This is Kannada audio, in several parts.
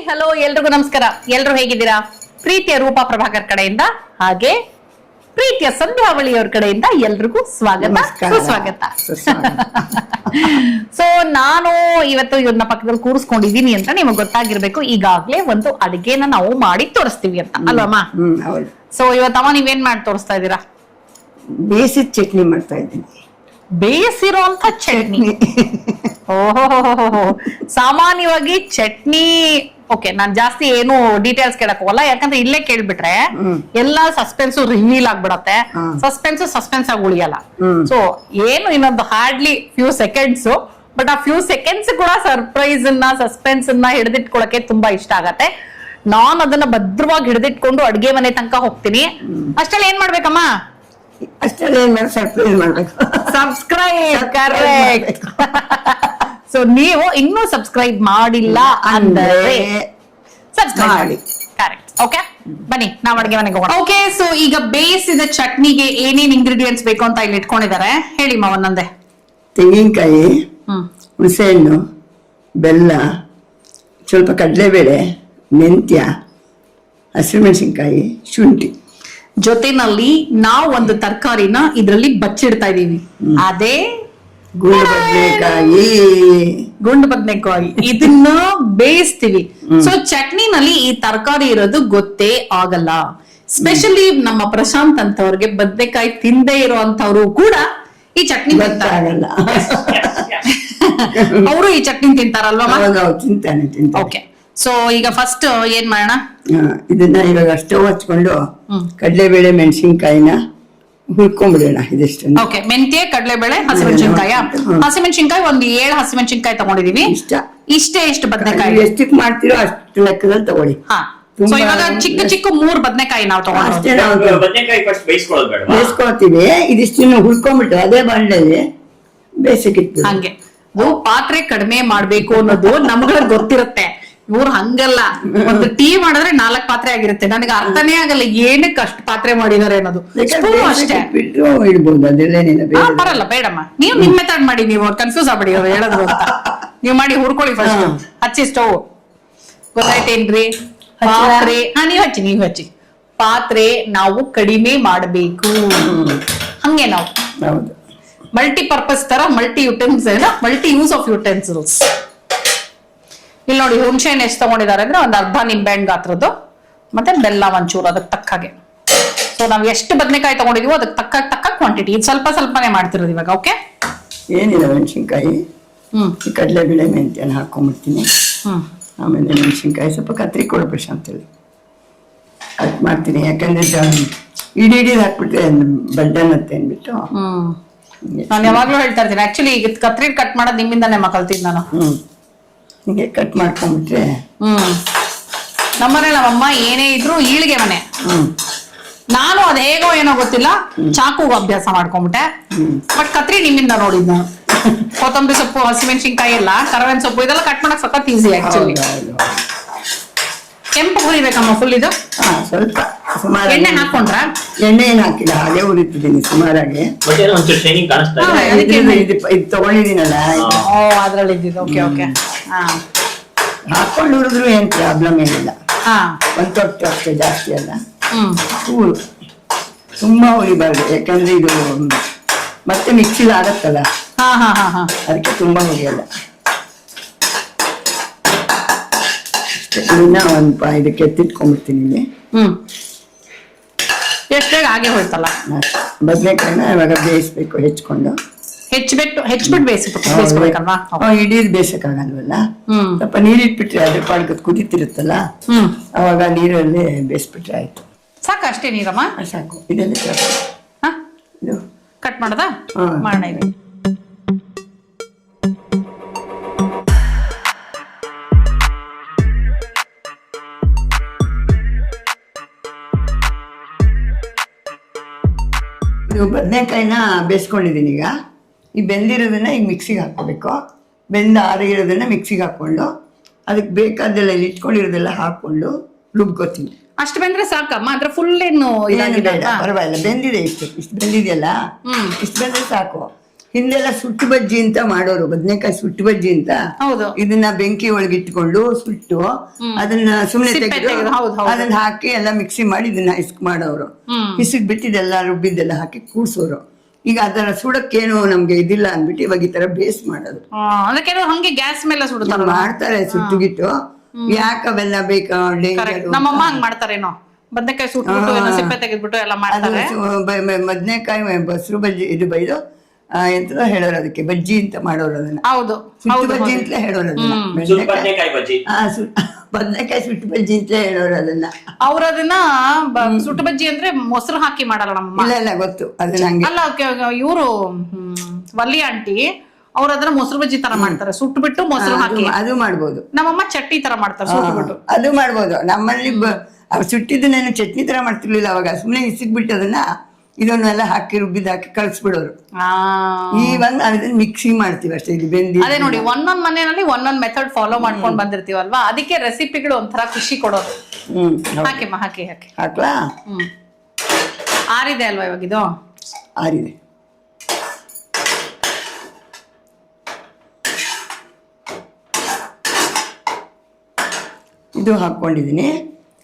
ಹಲೋ ಎಲ್ರಿಗೂ ನಮಸ್ಕಾರ. ಎಲ್ರು ಹೇಗಿದ್ದೀರಾ? ಪ್ರೀತಿಯ ರೂಪಾ ಪ್ರಭಾಕರ್ ಕಡೆಯಿಂದ ಹಾಗೆ ಪ್ರೀತಿಯ ಸಂಧ್ಯಾವಳಿ ಅವ್ರ ಕಡೆಯಿಂದ ಎಲ್ರಿಗೂ ಸ್ವಾಗತ, ಸುಸ್ವಾಗತ. ಸೊ ನಾನು ಇವತ್ತು ಇವ್ರನ್ನ ಪಕ್ಕದಲ್ಲಿ ಕೂರಿಸ್ಕೊಂಡಿದೀನಿ ಅಂತ ನಿಮಗ್ ಗೊತ್ತಾಗಿರ್ಬೇಕು. ಈಗಾಗ್ಲೇ ಒಂದು ಅಡಿಗೆನ ನಾವು ಮಾಡಿ ತೋರಿಸ್ತೀವಿ ಅಂತ ಅಲ್ವಮ್ಮ? ಸೊ ಇವತ್ತಮ್ಮ ನೀವೇನ್ ಮಾಡಿ ತೋರಿಸ್ತಾ ಇದ್ದೀರಾ? ಬೇಯಿಸಿದ ಚಟ್ನಿ ಮಾಡ್ತಾ ಇದ್ದೀನಿ. ಬೇಯಿಸಿರೋಂತ ಚಟ್ನಿ. ಓಹೋ, ಸಾಮಾನ್ಯವಾಗಿ ಚಟ್ನಿ ಓಕೆ, ನಾನ್ ಜಾಸ್ತಿ ಏನು ಡೀಟೇಲ್ಸ್ ಕೇಳಕ್ ಹೋಗಲ್ಲ, ಯಾಕಂದ್ರೆ ಇಲ್ಲೇ ಕೇಳ್ಬಿಟ್ರೆ ಎಲ್ಲಾ ಸಸ್ಪೆನ್ಸ್ ರಿವೀಲ್ ಆಗ್ಬಿಡತ್ತೆ. ಸಸ್ಪೆನ್ಸ್ ಆಗಿ ಉಳಿಯಲ್ಲ. ಸೊ ಏನು ಇನ್ನೊಂದು ಹಾರ್ಡ್ಲಿ ಫ್ಯೂ ಸೆಕೆಂಡ್ಸ್, ಬಟ್ ಆ ಫ್ಯೂ ಸೆಕೆಂಡ್ಸ್ ಕೂಡ ಸರ್ಪ್ರೈಸ್ ಸಸ್ಪೆನ್ಸ್ ಹಿಡಿದಿಟ್ಕೊಳಕ್ಕೆ ತುಂಬಾ ಇಷ್ಟ ಆಗತ್ತೆ. ನಾನ್ ಅದನ್ನ ಭದ್ರವಾಗಿ ಹಿಡಿದಿಟ್ಕೊಂಡು ಅಡ್ಗೆ ಮನೆ ತನಕ ಹೋಗ್ತೀನಿ. ಅಷ್ಟೆಲ್ಲ ಏನ್ ಮಾಡ್ಬೇಕಮ್ಮ? ಅಷ್ಟೆಲ್ಲ ಸರ್ಪ್ರೈಸ್ ಮಾಡ್ಬೇಕು. Subscribe, correct. ಸೊ ನೀವು ಇನ್ನೂ ಸಬ್ಸ್ಕ್ರೈಬ್ ಮಾಡಿಲ್ಲ ಅಂದರೆ ಸಬ್ಸ್ಕ್ರೈಬ್ ಮಾಡಿ. ಕರೆಕ್ಟ್. ಓಕೆ, ಬನ್ನಿ ನಾವು ಅಡ್ಗೆ ಮನೆಗೆ ಹೋಗೋಣ. ಓಕೆ, ಸೊ ಈಗ ಬೇಯಿಸಿದ ಚಟ್ನಿಗೆ ಏನೇನ್ ಇಂಗ್ರೀಡಿಯೆಂಟ್ಸ್ ಬೇಕು ಅಂತ ಇಲ್ಲಿ ಇಟ್ಕೊಂಡಿದ್ದಾರೆ, ಹೇಳಿ ಮಾವನ್ನಂದೆ. ತೆಂಗಿನಕಾಯಿ, ಹುಣಸೆಹಣ್ಣು, ಬೆಲ್ಲ, ಸ್ವಲ್ಪ ಕಡಲೆಬೇಳೆ, ಮೆಂತ್ಯ, ಹಸಿಮೆಣಸಿನ್ಕಾಯಿ, ಶುಂಠಿ. ಜೊತೆನಲ್ಲಿ ನಾವು ಒಂದು ತರಕಾರಿನ ಇದ್ರಲ್ಲಿ ಬಚ್ಚಿಡ್ತಾ ಇದೀವಿ. ಅದೇ ಗುಂಡು ಬದನೆಕಾಯಿ. ಇದನ್ನ ಬೇಯಿಸ್ತೀವಿ. ಸೊ ಚಟ್ನಿನಲ್ಲಿ ಈ ತರಕಾರಿ ಇರೋದು ಗೊತ್ತೇ ಆಗಲ್ಲ. ಸ್ಪೆಷಲಿ ನಮ್ಮ ಪ್ರಶಾಂತ್ ಅಂತವ್ರಿಗೆ ಬದನೆಕಾಯಿ ತಿಂದೇ ಇರೋಂತವ್ರು ಕೂಡ ಈ ಚಟ್ನಿ ಆಗಲ್ಲ. ಅವರು ಈ ಚಟ್ನಿ ತಿಂತಾರಲ್ವಾ? ತಿಂತಾನೆ. ಓಕೆ, ಸೊ ಈಗ ಫಸ್ಟ್ ಏನ್ ಮಾಡೋಣ? ಇದನ್ನ ಇವಾಗ ಸ್ಟವ್ ಹಚ್ಕೊಂಡು ಕಡಲೆಬೇಳೆ, ಮೆಣಸಿನ್ಕಾಯಿನ ಹುರ್ಕೊಂಡ್ಬಿಡೋಣ. ಇದಿಷ್ಟು. ಓಕೆ, ಮೆಂತ್ಯ, ಕಡಲೆಬೇಳೆ, ಹಸಿಮೆಣಸಿನ್ಕಾಯಿ. ಹಸಿಮೆಣಸಿನ್ಕಾಯಿ ಒಂದು 7 ಹಸಿಮೆಣಸಿನ್ಕಾಯಿ ತಗೊಂಡಿದೀವಿ. ಇಷ್ಟೇ ಎಷ್ಟು ಬದನೆಕಾಯಿ ಎಷ್ಟಕ್ಕೆ ಮಾಡ್ತೀರೋ ಅಷ್ಟು ಲೆಕ್ಕದಲ್ಲಿ ತಗೊಳ್ಳಿ. ಸೊ ಇವಾಗ ಚಿಕ್ಕ ಚಿಕ್ಕ 3 ಬದನೆಕಾಯಿ ನಾವು ಬೇಯಿಸ್ಕೊಳ್ತೀವಿ. ಇದಿಷ್ಟು ಹುರ್ಕೊಂಡ್ಬಿಟ್ಟು ಅದೇ ಬಾಂಡ್ಲಲ್ಲಿ ಬೇಯಿಸಕ್ಕಿತ್ತು. ಹಂಗೆ ಪಾತ್ರೆ ಕಡಿಮೆ ಮಾಡ್ಬೇಕು ಅನ್ನೋದು ನಮ್ಗಳಿಗೆ ಗೊತ್ತಿರುತ್ತೆ. ಇವ್ರು ಹಂಗಲ್ಲ, ಒಂದು ಟೀ ಮಾಡಿದ್ರೆ 4 ಪಾತ್ರೆ ಆಗಿರುತ್ತೆ. ನನಗೆ ಅರ್ಥನೇ ಆಗಲ್ಲ ಏನಕ್ಕೆ ಅಷ್ಟು ಪಾತ್ರೆ ಮಾಡಿದಾರೆ ಅನ್ನೋದು. ಅಷ್ಟೇ ಇಡ್ಬೋದು, ಅದೆಲ್ಲ ಬರಲ್ಲ. ಬೇಡಮ್ಮ, ನೀವು ನಿಮ್ ಮೆಥಡ್ ಮಾಡಿ. ನೀವು ಕನ್ಫ್ಯೂಸ್ ಆಗ್ಬಿಡಿ ಅವ್ರು ಹೇಳೋದು ಅಂತ. ನೀವು ಮಾಡಿ ಹುರ್ಕೊಳ್ಳಿ ಫಸ್ಟ್. ಹಚ್ಚಿ ಸ್ಟವ್. ಗೊತ್ತಾಯ್ತೇನ್ರಿ? ಪಾತ್ರೆ ನೀವ್ ಹಚ್ಚಿ. ಪಾತ್ರೆ ನಾವು ಕಡಿಮೆ ಮಾಡಬೇಕು. ಹಂಗೆ ನಾವು ಮಲ್ಟಿಪರ್ಪಸ್ ತರ ಮಲ್ಟಿ ಯೂಸ್ ಆಫ್ ಯುಟೆನ್ಸಿಲ್ಸ್. ಇಲ್ಲಿ ನೋಡಿ, ಹುಣಸೆ ಹಣ್ಣು ಎಷ್ಟು ತಗೊಂಡಿದ್ದಾರೆ ಅಂದ್ರೆ ಒಂದು ಅರ್ಧ ನಿಂಬೆಹಣ್ಣು ಗಾತ್ರದ್ದು, ಮತ್ತೆ ಬೆಲ್ಲ ಒಂಚೂರು ಅದಕ್ಕೆ ತಕ್ಕಾಗೆ. ಸೊ ನಾವ್ ಎಷ್ಟು ಬದನೆಕಾಯಿ ತಗೊಂಡಿದೀವೋ ಅದಕ್ಕೆ ತಕ್ಕ ಕ್ವಾಂಟಿಟಿ. ಇದು ಸ್ವಲ್ಪನೇ ಮಾಡ್ತಿರೋದು ಇವಾಗ. ಓಕೆ, ಏನಿಲ್ಲ, ಮೆಣಸಿನ್ಕಾಯಿ, ಕಡಲೆಬೇಳೆ, ಮೆಂತ್ಯನ ಹಾಕೊಂಡ್ಬಿಡ್ತೀನಿ. ಆಮೇಲೆ ಮೆಣಸಿನ್ಕಾಯಿ ಸ್ವಲ್ಪ ಕತ್ರಿ ಕೊಡು ಪ್ರಶಾಂತ್ ಹೇಳಿ ಕಟ್ ಮಾಡ್ತೀನಿ. ಯಾಕಂದ್ರೆ ಇಡೀ ಹಾಕ್ಬಿಟ್ರೆ ಬಡ್ಡನ್ನತ್ತೆ ಅಂದ್ಬಿಟ್ಟು ನಾನು ಯಾವಾಗ್ಲೂ ಹೇಳ್ತಾ ಇರ್ತೀನಿ. ಆಕ್ಚುಲಿ ಈಗ ಕತ್ರಿ ಕಟ್ ಮಾಡೋದು ನಿಮ್ಮಿಂದಾನೆ ಕಲ್ತಿದ್ ನಾನು. ಹಿಂಗೆ ಕಟ್ ಮಾಡ್ಕೊಂಡ್ಬಿಟ್ರೆ ನಮ್ಮನೆ ನಮ್ಮಮ್ಮ ಏನೇ ಇದ್ರು ಈಳಿಗೆ ಮನೆ. ನಾನು ಅದ್ ಹೇಗೋ ಏನೋ ಗೊತ್ತಿಲ್ಲ, ಚಾಕುಗೂ ಅಭ್ಯಾಸ ಮಾಡ್ಕೊಂಡ್ಬಿಟ್ಟೆ. ಬಟ್ ಕತ್ರಿ ನಿಮ್ಮಿಂದ ನೋಡಿದ್ ನಾನು. ಕೊತ್ತಂಬರಿ ಸೊಪ್ಪು, ಹಸಿಮೆಣಸಿನ್ಕಾಯಿ ಎಲ್ಲ, ಕರವೇನ್ ಸೊಪ್ಪು ಇದೆಲ್ಲ ಕಟ್ ಮಾಡಕ್ ಸಖತ್ ಈಸಿ. ಆಕ್ಚುಲಿ ಕೆಂಪು ಹುರಿಬೇಕಮ್ಮ ಫುಲ್. ಇದು ಸ್ವಲ್ಪ ಸುಮಾರು ಎಣ್ಣೆ ಹಾಕೊಂಡ್ರ? ಎಣ್ಣೆ ಏನು ಹಾಕಿಲ್ಲ, ಹಾಗೆ ಹುರಿತಿದ್ದೀನಿ ಸುಮಾರಾಗಿ. ಇದು ತಗೊಂಡಿದ್ದೀನಲ್ಲ, ಅದ್ರಲ್ಲಿ ಇದ್ದಿದ್ದು. ಓಕೆ ಓಕೆ, ಹಾಕೊಂಡು ಹುರಿದ್ರು ಏನ್ ಪ್ರಾಬ್ಲಮ್ ಏನಿಲ್ಲ. ಒಂದ್ ತೊಟ್ಟು ಅಷ್ಟೇ, ಜಾಸ್ತಿ ಅಲ್ಲ. ಹೂರು ತುಂಬಾ ಹುರಿಬಾರ್ದು, ಯಾಕಂದ್ರೆ ಇದು ಮತ್ತೆ ಮಿಕ್ಸಿಲ್ ಆಗತ್ತಲ್ಲ, ಅದಕ್ಕೆ ತುಂಬಾ ಹುರಿಯಲ್ಲ. ಇದನ್ನ ಇದಕ್ಕೆ ಎತ್ತಿಟ್ಕೊಂಡ್ಬಿಡ್ತೀನಿ ಇಲ್ಲಿ. ಎಷ್ಟು ಹಾಗೆ ಹೋಯ್ತಲ್ಲ. ಬದನೆಕಾಯಿನ ಇವಾಗ ಬೇಯಿಸ್ಬೇಕು, ಹೆಚ್ಚಿಬಿಟ್ಟು ಬೇಯಿಸ್ಬೇಕಲ್ವಾ? ಇಡೀದ್ ಬೇಯಿಸಕ್ಕಾಗಲ್ವಲ್ಲ, ಸ್ವಲ್ಪ ನೀರಿಟ್ಬಿಟ್ರೆ ಅದ್ರ ಪಾಡ್ಕ ಕುದೀತಿರುತ್ತಲ್ಲ, ಅವಾಗ ನೀರಲ್ಲಿ ಬೇಯಿಸ್ಬಿಟ್ರೆ ಆಯ್ತು. ಸಾಕು, ಅಷ್ಟೇ ನೀರಮ್ಮ? ಸಾಕು. ಇದೆಲ್ಲ ಇದು ಕಟ್ ಮಾಡದಾ? ಮಾಡೋಣ. ಇದೆ ಇದು ಬದನೆಕಾಯಿನ ಬೇಯಿಸ್ಕೊಂಡಿದ್ದೀನಿ. ಈಗ ಈ ಬೆಂದಿರೋದನ್ನ ಈಗ ಮಿಕ್ಸಿಗೆ ಹಾಕೋಬೇಕು. ಬೆಂದ ಆರಿರೋದನ್ನ ಮಿಕ್ಸಿಗೆ ಹಾಕೊಂಡು ಅದಕ್ಕೆ ಬೇಕಾದೆಲ್ಲ ಇಲ್ಲಿ ಇಟ್ಕೊಂಡಿರೋದೆಲ್ಲ ಹಾಕೊಂಡು ರುಬ್ಕೋತೀನಿ. ಅಷ್ಟು ಬೆಂದ್ರೆ ಸಾಕಮ್ಮ? ಅದ್ರ ಫುಲ್ ಏನು ಪರವಾಗಿಲ್ಲ, ಬೆಂದಿದೆ. ಇಷ್ಟು ಬೆಂದಿದೆಯಲ್ಲ, ಇಷ್ಟು ಬೆಂದ್ರೆ ಸಾಕು. ಹಿಂದೆಲ್ಲ ಸುಟ್ಟು ಬಜ್ಜಿ ಅಂತ ಮಾಡೋರು, ಬದ್ನೆಕಾಯಿ ಸುಟ್ಟು ಬಜ್ಜಿ ಅಂತ. ಹೌದು. ಇದನ್ನ ಬೆಂಕಿ ಒಳಗೆ ಇಟ್ಕೊಂಡು ಸುಟ್ಟು ಅದನ್ನ ಸುಮ್ನೆ ಸಿಪ್ಪೆ ತೆಗೆದು ತೆಗೆದು, ಹೌದು, ಹೌದು. ಅದನ್ನ ಹಾಕಿ ಎಲ್ಲ ಮಿಕ್ಸಿ ಮಾಡಿ ಇದನ್ನ ಹಿಸ್ಕ್ ಮಾಡೋರು. ಹಿಸಿಕ್ ಬಿಟ್ಟಿದ್ದೆಲ್ಲ ರುಬ್ಬಿದ್ದೆಲ್ಲ ಹಾಕಿ ಕೂಡ್ಸೋರು. ಈಗ ಅದರ ಸುಡಕ್ಕೇನು ನಮ್ಗೆ ಇದಿಲ್ಲ ಅಂದ್ಬಿಟ್ಟು ಇವಾಗ ಈ ತರ ಬೇಸ್ ಮಾಡೋದು. ಅದಕ್ಕೆ ಹಂಗೆ ಗ್ಯಾಸ್ ಮೇಲೆ ಸುಡ್ತಾರ, ಮಾಡ್ತಾರೆ ಸುಟ್ಟುಗಿಟ್ಟು. ಯಾಕೆ ಅವೆಲ್ಲ ಬೇಕಾ? ನಮ್ಮಮ್ಮ ಹಂಗ್ ಮಾಡ್ತಾರೇನೋ, ಬದನೆಕಾಯಿ ಸುಟ್ಬಿಟ್ಟು ಸಿಪ್ಪೆ ತೆಗೆದ್ಬಿಟ್ಟು ಎಲ್ಲ ಮಾಡ್ತಾರೆ. ಬದನೆಕಾಯಿ ಬಸ್ರು ಬಜ್ಜಿ ಇದು ಬೈದು ಎಂತ ಹೇಳೋರು ಅದಕ್ಕೆ, ಬಜ್ಜಿ ಅಂತ ಮಾಡೋರು ಅದನ್ನ. ಹೌದು, ಸುಟ್ಟು ಬಜ್ಜಿ ಅಂತಲೇ ಹೇಳೋರು ಅದನ್ನ. ಬದನೆಕಾಯಿ ಸುಟ್ಟು ಬಜ್ಜಿ ಅಂತಲೇ ಹೇಳೋರು ಅದನ್ನ. ಅವ್ರ ಅದನ್ನ ಸುಟ್ಟು ಬಜ್ಜಿ ಅಂದ್ರೆ ಮೊಸರು ಹಾಕಿ ಮಾಡಲ್ಲ ನಮ್ಮಮ್ಮ. ಇಲ್ಲ ಗೊತ್ತು ಅದನ್ನ ಹಂಗೆ ಅಲ್ಲ. ಇವರು ವಲ್ಲಿ ಆಂಟಿ ಅವ್ರ ಅದನ್ನ ಮೊಸರು ಬಜ್ಜಿ ತರ ಮಾಡ್ತಾರೆ, ಸುಟ್ಟು ಬಿಟ್ಟು ಮೊಸರು ಹಾಕಿ. ಅದು ಮಾಡ್ಬೋದು. ನಮ್ಮಮ್ಮ ಚಟ್ನಿ ತರ ಮಾಡ್ತಾರೆ ಸುಟ್ಟು ಬಿಟ್ಟು. ಅದು ಮಾಡ್ಬೋದು. ನಮ್ಮಲ್ಲಿ ಸುಟ್ಟಿದ್ದನ್ನೇನು ಚಟ್ನಿ ತರ ಮಾಡ್ತಿರ್ಲಿಲ್ಲ ಅವಾಗ. ಸುಮ್ನೆ ಹಿಸಿಕ್ ಬಿಟ್ಟು ಅದನ್ನ ಇದನ್ನೆಲ್ಲ ಹಾಕಿ ರುಬ್ಬಿದ್ ಹಾಕಿ ಕಳ್ಸ್ಬಿಡೋರು. ಇವಾಗ ಅದನ್ನ ಮಿಕ್ಸಿ ಮಾಡ್ತೀವಿ ಅಷ್ಟೇ. ಇದು ಬೆಂದಿ ಅದೇ ನೋಡಿ, ಒಂದೊಂದ್ ಮನೆಯಲ್ಲಿ ಒಂದೊಂದ್ ಮೆಥಡ್ ಫಾಲೋ ಮಾಡ್ಕೊಂಡ್ ಬಂದಿರ್ತೀವಲ್ವಾ, ಅದಕ್ಕೆ ರೆಸಿಪಿಗಳು ಒಂಥರ ಖುಷಿ ಕೊಡೋದು. ಹಾಕಿಮ್ಮ, ಹಾಕಿ ಹಾಕ್ಲಾ? ಆರಿದೆ ಅಲ್ವಾ ಇವಾಗ? ಇದು ಆರಿದೆ. ಇದು ಹಾಕೊಂಡಿದೀನಿ.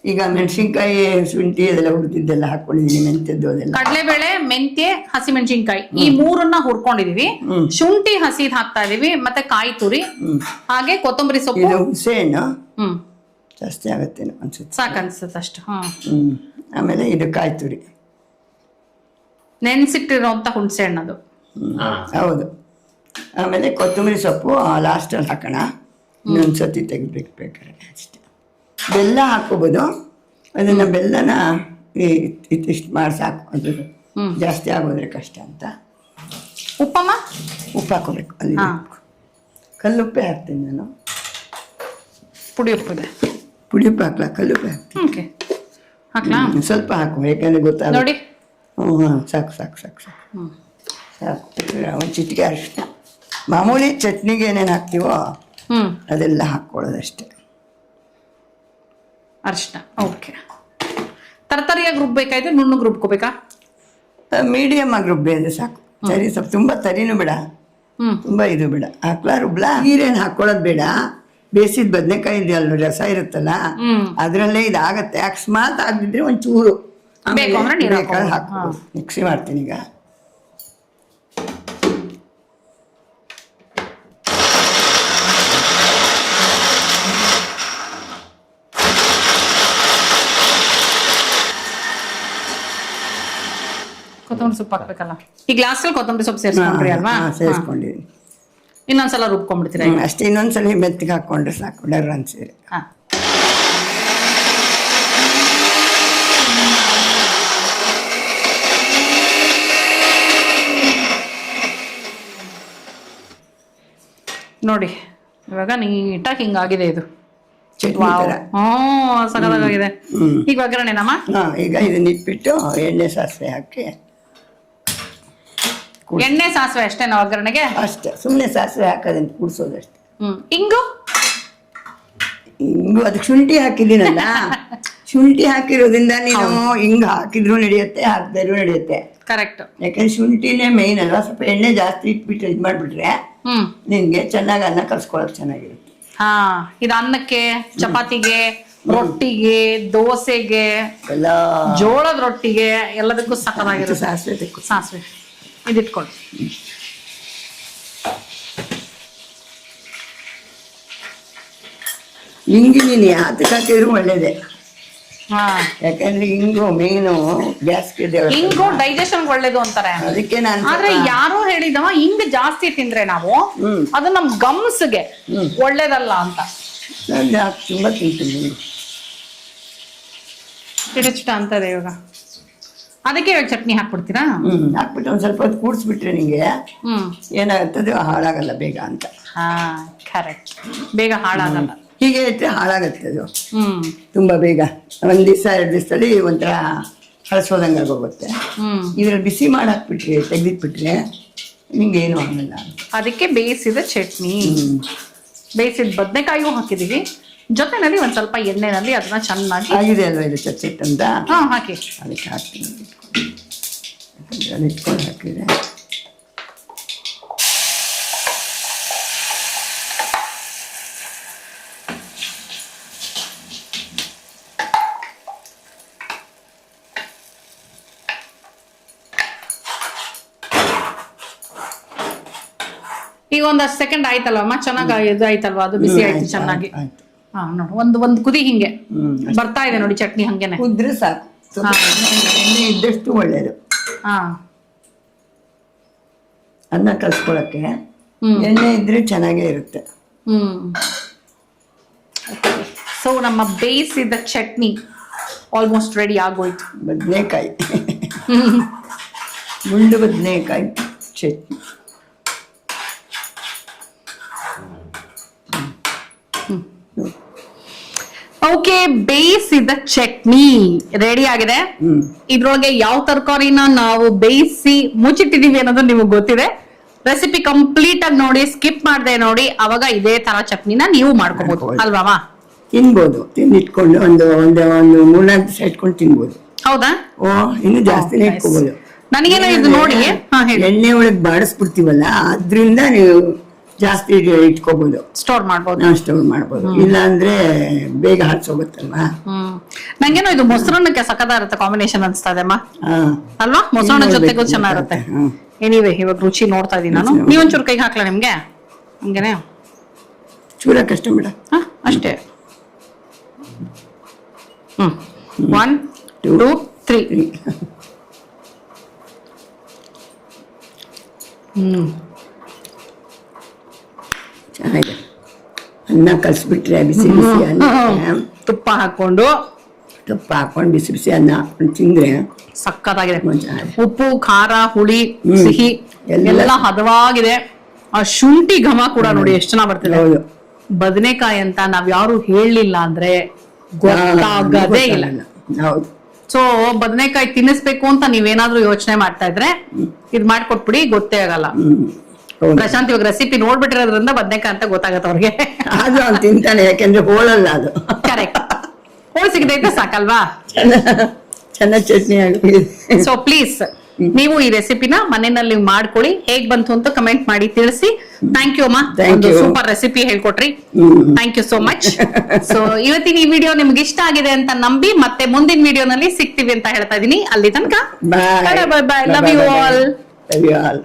ಈಗ ಮೆಣಸಿನ್ಕಾಯಿ, ಶುಂಠಿ ಅದೆಲ್ಲ ಹುರಿದಿದ್ದೆಲ್ಲ ಹಾಕೊಂಡಿದೀನಿ. ಮೆಂತ್ಯದ್ದು ಅದೆಲ್ಲ, ಕಡಲೆಬೇಳೆ, ಮೆಂತ್ಯ, ಹಸಿ ಮೆಣಸಿನ್ಕಾಯಿ ಈ ಮೂರನ್ನ ಹುರ್ಕೊಂಡಿದೀವಿ. ಶುಂಠಿ ಹಸಿದ್ ಹಾಕ್ತಾ ಇದೀವಿ, ಮತ್ತೆ ಕಾಯಿ ತುರಿ, ಹಾಗೆ ಕೊತ್ತಂಬರಿ ಸೊಪ್ಪು. ಇದು ಹುಣಸೆಹಣ್ಣು ಜಾಸ್ತಿ ಆಗತ್ತೇನೋ ಅನ್ಸುತ್ತೆ, ಸಾಕನ್ಸುತ್ತೆ ಅಷ್ಟು. ಆಮೇಲೆ ಇದು ಕಾಯಿ ತುರಿ, ನೆನ್ಸಿಟ್ಟಿರೋಂತ ಹುಣಸೆ ಹಣ್ಣದು. ಹೌದು. ಆಮೇಲೆ ಕೊತ್ತಂಬರಿ ಸೊಪ್ಪು ಲಾಸ್ಟಲ್ಲಿ ಹಾಕೋಣ, ಇನ್ನೊಂದ್ಸತಿ ತೆಗಿಬೇಕು ಬೇಕಾದ್ರೆ ಅಷ್ಟೇ. ಬೆಲ್ಲ ಹಾಕೋಬೋದು. ಅದನ್ನ ಬೆಲ್ಲನ ಇಷ್ಟಿಷ್ಟು ಮಾಡಿ ಸಾಕು, ಅದು ಜಾಸ್ತಿ ಆಗೋದ್ರೆ ಕಷ್ಟ ಅಂತ. ಉಪ್ಪಮ್ಮ? ಉಪ್ಪು ಹಾಕೋಬೇಕು. ಅಲ್ಲಿ ಕಲ್ಲುಪ್ಪೆ ಹಾಕ್ತೀನಿ ನಾನು. ಪುಡಿ ಉಪ್ಪಿದೆ. ಪುಡಿ ಉಪ್ಪು ಹಾಕ್ಲಾ? ಕಲ್ಲುಪ್ಪೆ ಹಾಕ್ತೀನಿ. ಹಾಕ್ಲಾ? ಸ್ವಲ್ಪ ಹಾಕು, ಯಾಕಂದ್ರೆ ಗೊತ್ತಾಗ ನೋಡಿ. ಸಾಕು ಸಾಕು ಸಾಕು ಸಾಕು ಸಾಕು. ಒಂದು ಚಿಟಿಕೆ ಅರಿಶಿನ, ಮಾಮೂಲಿ ಚಟ್ನಿಗೆ ಏನೇನು ಹಾಕ್ತೀವೋ ಅದೆಲ್ಲ ಹಾಕ್ಕೊಳ್ಳೋದಷ್ಟೇ. ಅರಿಶಿನ. ಓಕೆ. ತರತರಿಯಾಗಿ ರುಬ್ಬೇಕಾಯ್ತು, ನುಣ್ಣಗೆ ರುಬ್ಕೋಬೇಕಾ? ಮೀಡಿಯಮ್ ಆಗಿ ರುಬ್ಬಿ ಅಂದ್ರೆ ಸಾಕು. ಸರಿ, ಸ್ವಲ್ಪ ತುಂಬಾ ತರಿನೂ ಬೇಡ, ತುಂಬಾ ಇದು ಬೇಡ. ಹಾಕ್ಲಾ ರುಬ್ಲಾ? ನೀರೇನು ಹಾಕೊಳ್ಳೋದು ಬೇಡ. ಬೇಸಿದ ಬದನೆಕಾಯಿ ಇದೆಯಲ್ಲ, ರಸ ಇರುತ್ತಲ್ಲ ಅದ್ರಲ್ಲೇ ಇದಾಗತ್ತೆ. ಅಕಸ್ಮಾತ್ ಆಗಿದ್ರೆ ಒಂಚೂರು ಹಾಕ್ಬೋದು. ಮಿಕ್ಸಿ ಮಾಡ್ತೀನಿ ಈಗ. ಕೊತ್ತಂಬರಿ ಸೊಪ್ಪು ಹಾಕ್ಬೇಕಲ್ಲ. ಈ ಗ್ಲಾಸಲ್ಲಿ ಕೊತ್ತಂಬರಿ ಸೊಪ್ಪು ಸೇರಿಸ್ಕೊಂಡ್ರಿ ಅಲ್ವಾ? ಸೇರಿಸ್ಕೊಂಡಿದ್ದೀನಿ. ಇನ್ನೊಂದ್ಸಲ ರುಬ್ಕೊಂಡ್ಬಿಡ್ತೀರಾ? ಅಷ್ಟೇ, ಇನ್ನೊಂದ್ಸಲ ಮೆತ್ತಿಗೆ ಹಾಕೊಂಡ್ರೆ ಸಾಕು, ಡರ್ ಅನ್ಸಿರಿ. ನೋಡಿ ಇವಾಗ ನೀಟಾಗಿ ಹಿಂಗಾಗಿದೆ ಇದು ಚಟ್ನಿ ತರ. ಸಗದಾಗಿದೆ. ಈಗ ಒಗ್ಗರಣೆನಮ್ಮ? ಈಗ ಇದನ್ನ ಇಟ್ಬಿಟ್ಟು ಎಣ್ಣೆ ಸಾಸಿವೆ ಹಾಕಿ. ಎಣ್ಣೆ ಸಾಸಿವೆ ಅಷ್ಟೇನಾ ಒಗ್ಗರಣೆಗೆ? ಅಷ್ಟೇ, ಸುಮ್ಮನೆ ಸಾಸಿವೆ ಹಾಕೋದಂತ ಕುಡಿಸೋದಷ್ಟೇ. ಹಿಂಗು ಹಿಂಗು ಅದಕ್ಕೆ ಶುಂಠಿ ಹಾಕಿದ್ದೀನಲ್ಲ, ಶುಂಠಿ ಹಾಕಿರೋದ್ರಿಂದ ನೀನು ಹಿಂಗ್ ಹಾಕಿದ್ರು ನಡೆಯುತ್ತೆ, ಹಾಕಿದ್ರು ನಡೆಯುತ್ತೆ. ಕರೆಕ್ಟ್. ಯಾಕಂದ್ರೆ ಶುಂಠಿನೇ ಮೇಯ್ನ್ ಅಲ್ವಾ. ಸ್ವಲ್ಪ ಎಣ್ಣೆ ಜಾಸ್ತಿ ಇಟ್ಬಿಟ್ಟು ಇದು ಮಾಡ್ಬಿಟ್ರೆ ನಿನ್ಗೆ ಚೆನ್ನಾಗಿ ಅನ್ನ ಕಲ್ಸ್ಕೊಳಕ್ ಚೆನ್ನಾಗಿರುತ್ತೆ. ಇದು ಅನ್ನಕ್ಕೆ, ಚಪಾತಿಗೆ, ರೊಟ್ಟಿಗೆ, ದೋಸೆಗೆ, ಎಲ್ಲ ಜೋಳದ ರೊಟ್ಟಿಗೆ ಎಲ್ಲದಕ್ಕೂ ಸಕ್ಕತ್ತಾಗಿರುತ್ತೆ. ಸಾಸಿವೆ ಸಾಸಿವೆ ಇದಿಟ್ಕೊಳ್ಳಿ. ಹಿಂಗಿ ನೀನು ಯಾತಕ್ಕೆ ಹಾಕಿದ್ರು ಒಳ್ಳೇದೇ. ಯಾಕಂದ್ರೆ ಹಿಂಗು ಮೇನು ಗ್ಯಾಸ್ಗೆ, ಹಿಂಗು ಡೈಜೆಷನ್ ಒಳ್ಳೇದು ಅಂತಾರೆ. ಅದಕ್ಕೆ ನಾನು. ಆದ್ರೆ ಯಾರೋ ಹೇಳಿದವ ಹಿಂಗ್ ಜಾಸ್ತಿ ತಿಂದ್ರೆ ನಾವು ಅದು ನಮ್ ಗಮ್ಸ್ಗೆ ಒಳ್ಳೇದಲ್ಲ ಅಂತ. ತುಂಬಾ ತಿಂತೀನಿ, ಚಿಟ ಅಂತದೆ ಇವಾಗ. ಅದಕ್ಕೆ ಇವಾಗ ಚಟ್ನಿ ಹಾಕ್ಬಿಡ್ತೀರಾ? ಹಾಕ್ಬಿಟ್ಟು ಒಂದ್ ಸ್ವಲ್ಪ ಹೊತ್ತು ಕೂಡಿಸ್ಬಿಟ್ರೆ ನಿಂಗೆ ಏನಾಗುತ್ತದೆ, ಹಾಳಾಗಲ್ಲ ಬೇಗ ಅಂತ. ಕರೆಕ್ಟ್, ಬೇಗ ಹಾಳಾಗಲ್ಲ. ಹೀಗೆ ಇಟ್ಟರೆ ಹಾಳಾಗತ್ತೆ ಅದು ತುಂಬಾ ಬೇಗ. ಒಂದ್ ದಿವಸ 2 ದಿವಸದಲ್ಲಿ ಒಂಥರ ಹಳಸೋದಂಗೆ ಆಗೋಗುತ್ತೆ. ಇದ್ರಲ್ಲಿ ಬಿಸಿ ಮಾಡಿ ಹಾಕ್ಬಿಟ್ರಿ, ತೆಗೆದಿಟ್ಬಿಟ್ರೆ ನಿಂಗೆ ಏನು ಆಗಲ್ಲ. ಅದಕ್ಕೆ ಬೇಯಿಸಿದ ಚಟ್ನಿ, ಬೇಯಿಸಿದ ಬದನೆಕಾಯಿಗೂ ಹಾಕಿದೀವಿ, ಜೊತೆನಲ್ಲಿ ಒಂದ್ ಸ್ವಲ್ಪ ಎಣ್ಣೆನಲ್ಲಿ ಅದನ್ನ ಚೆನ್ನಾಗಿ. ಆಗಿದೆ ಅಲ್ವಾ ಇದು ಚಟ್ ಅಂತ? ಹಾಕಿ. ಅದಕ್ಕೆ ಹಾಕ್ತೀನಿ, ಅದು ಇಟ್ಕೊಂಡು ಹಾಕಿದ್ರೆ ಈಗ ಒಂದಷ್ಟು ಸೆಕೆಂಡ್ ಆಯ್ತಲ್ವಮ್ಮ, ಚೆನ್ನಾಗಿ ಇದು ಆಯ್ತಲ್ವಾ, ಅದು ಬಿಸಿ ಆಯ್ತು ಚೆನ್ನಾಗಿ. ಆಯ್ತು. ಹಾ ನೋಡಿ, ಒಂದು ಕುದಿ ಹಿಂಗೆ ಬರ್ತಾ ಇದೆ ನೋಡಿ ಚಟ್ನಿ ಹಂಗೇನೆ. ಕುದ್ರೆ ಸಾಕು, ಸ್ವಲ್ಪ ಎಣ್ಣೆ ಇದ್ದಷ್ಟು ಒಳ್ಳೇದು. ಹಾ, ಅನ್ನ ಕಲ್ಸ್ಕೊಳಕ್ಕೆ ಎಣ್ಣೆ ಇದ್ರೆ ಚೆನ್ನಾಗೇ ಇರುತ್ತೆ. ಸೊ ನಮ್ಮ ಬೇಯಿಸಿದ ಚಟ್ನಿ ಆಲ್ಮೋಸ್ಟ್ ರೆಡಿ ಆಗೋಯ್ತು. ಬದನೆಕಾಯಿ, ಗುಂಡು ಬದನೆಕಾಯಿ ಚಟ್ನಿ. ಓಕೆ, ಬೇಯಿಸಿದ ಚಟ್ನಿ ರೆಡಿ ಆಗಿದೆ. ಇದ್ರೊಳಗೆ ಯಾವ ತರಕಾರಿನ ನಾವು ಬೇಯಿಸಿ ಮುಚ್ಚಿಟ್ಟಿದೀವಿ ಅನ್ನೋದು ನಿಮಗೆ ಗೊತ್ತಿದೆ. ರೆಸಿಪಿ ಕಂಪ್ಲೀಟ್ ಆಗಿ ನೋಡಿ, ಸ್ಕಿಪ್ ಮಾಡದೆ ನೋಡಿ, ಅವಾಗ ಇದೇ ತರ ಚಟ್ನಿನ ನೀವು ಮಾಡ್ಕೋಬಹುದು ಅಲ್ವಾ? ತಿನ್ಬೋದು, ತಿಂದಿಟ್ಕೊಂಡು ಒಂದು 3-4 ದಿವಸ ಇಟ್ಕೊಂಡು ತಿನ್ಬೋದು. ಹೌದಾ? ಓ, ಇನ್ನು ಜಾಸ್ತಿನೇ ಇಟ್ಕೋಬಹುದು. ನನಗೇನೋ ಇದು ನೋಡಿ, ಎಣ್ಣೆ ಒಳಗೆ ಬಾಡಿಸ್ಬಿಡ್ತೀವಲ್ಲ, ಅದ್ರಿಂದ ನೀವು ಜಾಸ್ತಿ ಇಟ್ಕೋಬಹುದು, ಸ್ಟೋರ್ ಮಾಡ್ಬೋದು. ಸ್ಟೋರ್ ಮಾಡ್ಬೋದು. ಇಲ್ಲ ಅಂದ್ರೆ ಬೇಗ ಹರ್ಸೋಗುತ್ತಲ್ವಾ. ನಂಗೇನೋ ಇದು ಮೊಸರನ್ನಕ್ಕೆ ಸಖತ್ ಇರುತ್ತೆ ಕಾಂಬಿನೇಷನ್ ಅನ್ಸ್ತಾ ಇದೆ ಅಮ್ಮ, ಅಲ್ವಾ? ಮೊಸರನ್ನ ಜೊತೆಗೂ ಚೆನ್ನಾಗಿರುತ್ತೆ. ಎನಿವೆ, ಇವಾಗ ರುಚಿ ನೋಡ್ತಾ ಇದೀನಿ ನಾನು. ನೀವೊಂಚೂರು ಕೈಗೆ ಹಾಕ್ಲಾ ನಿಮ್ಗೆ? ಹಂಗೇನೆ ಚೂರ ಕಷ್ಟ ಬಿಡ. ಅಷ್ಟೇ. 1 2 3. ಚೆನ್ನಾಗಿದೆ. ಅನ್ನ ಕಲ್ಸ್ಬಿಟ್ರೆ ಬಿಸಿ ಬಿಸಿ ಅನ್ನ, ತುಪ್ಪ ಹಾಕೊಂಡು ಬಿಸಿ ಬಿಸಿ ಅನ್ನ ಹಾಕೊಂಡು ತಿಂದ್ರೆ ಸಕ್ಕತ್ತಾಗಿದೆ. ಚೆನ್ನಾಗಿದೆ. ಉಪ್ಪು, ಖಾರ, ಹುಳಿ, ಸಿಹಿ ಎಲ್ಲ ಹದವಾಗಿದೆ. ಆ ಶುಂಠಿ ಘಮ ಕೂಡ ನೋಡಿ ಎಷ್ಟು ಚೆನ್ನಾಗಿ ಬರ್ತಿದೆ. ಹೌದು. ಬದನೆಕಾಯಿ ಅಂತ ನಾವ್ ಯಾರು ಹೇಳಲಿಲ್ಲ ಅಂದ್ರೆ ಗೊತ್ತಾಗದೇ ಇಲ್ಲ. ಹೌದು. ಸೊ ಬದನೆಕಾಯಿ ತಿನ್ನಿಸ್ಬೇಕು ಅಂತ ನೀವೇನಾದ್ರೂ ಯೋಚನೆ ಮಾಡ್ತಾ ಇದ್ರೆ ಇದ್ ಮಾಡ್ಕೊಟ್ಬಿಡಿ, ಗೊತ್ತೇ ಆಗಲ್ಲ. ಪ್ರಶಾಂತ್ ಇವಾಗ ರೆಸಿಪಿ ನೋಡ್ಬಿಟ್ಟಿರೋದ್ರಿಂದ ಬದನೆಕಾಯಿ ಅಂತ ಗೊತ್ತಾಗತ್ತೆ ಅವ್ರಿಗೆ. ಅದು ಅವ್ನು ತಿಂತಾನೆ, ಯಾಕೆಂದ್ರೆ ಹೋಳಲ್ಲ ಅದು. ಕರೆಕ್ಟ್, ಹೋಳ್ ಸಿಗದೈತೆ ಸಾಕಲ್ವಾ? ಚೆನ್ನಾಗಿ ಚಟ್ನಿ ಆಗಿದೆ. ಸೊ ಪ್ಲೀಸ್ ನೀವು ಈ ರೆಸಿಪಿನ ಮನೆಯಲ್ಲಿ ಮಾಡ್ಕೊಳ್ಳಿ, ಹೇಗ್ ಬಂತು ಅಂತ ಕಮೆಂಟ್ ಮಾಡಿ ತಿಳಿಸಿ. ಥ್ಯಾಂಕ್ ಯು ಅಮ್ಮ, ಒಂದು ಸೂಪರ್ ರೆಸಿಪಿ ಹೇಳ್ಕೊಟ್ರಿ. Thank you so much. So ಇವತ್ತಿನ ಈ ವಿಡಿಯೋ ನಿಮ್ಗೆ ಇಷ್ಟ ಆಗಿದೆ ಅಂತ ನಂಬಿ ಮತ್ತೆ ಮುಂದಿನ ವಿಡಿಯೋನಲ್ಲಿ ಸಿಗ್ತೀವಿ ಅಂತ ಹೇಳ್ತಾ ಇದೀನಿ. ಅಲ್ಲಿ ತನಕ bye bye. Love you all.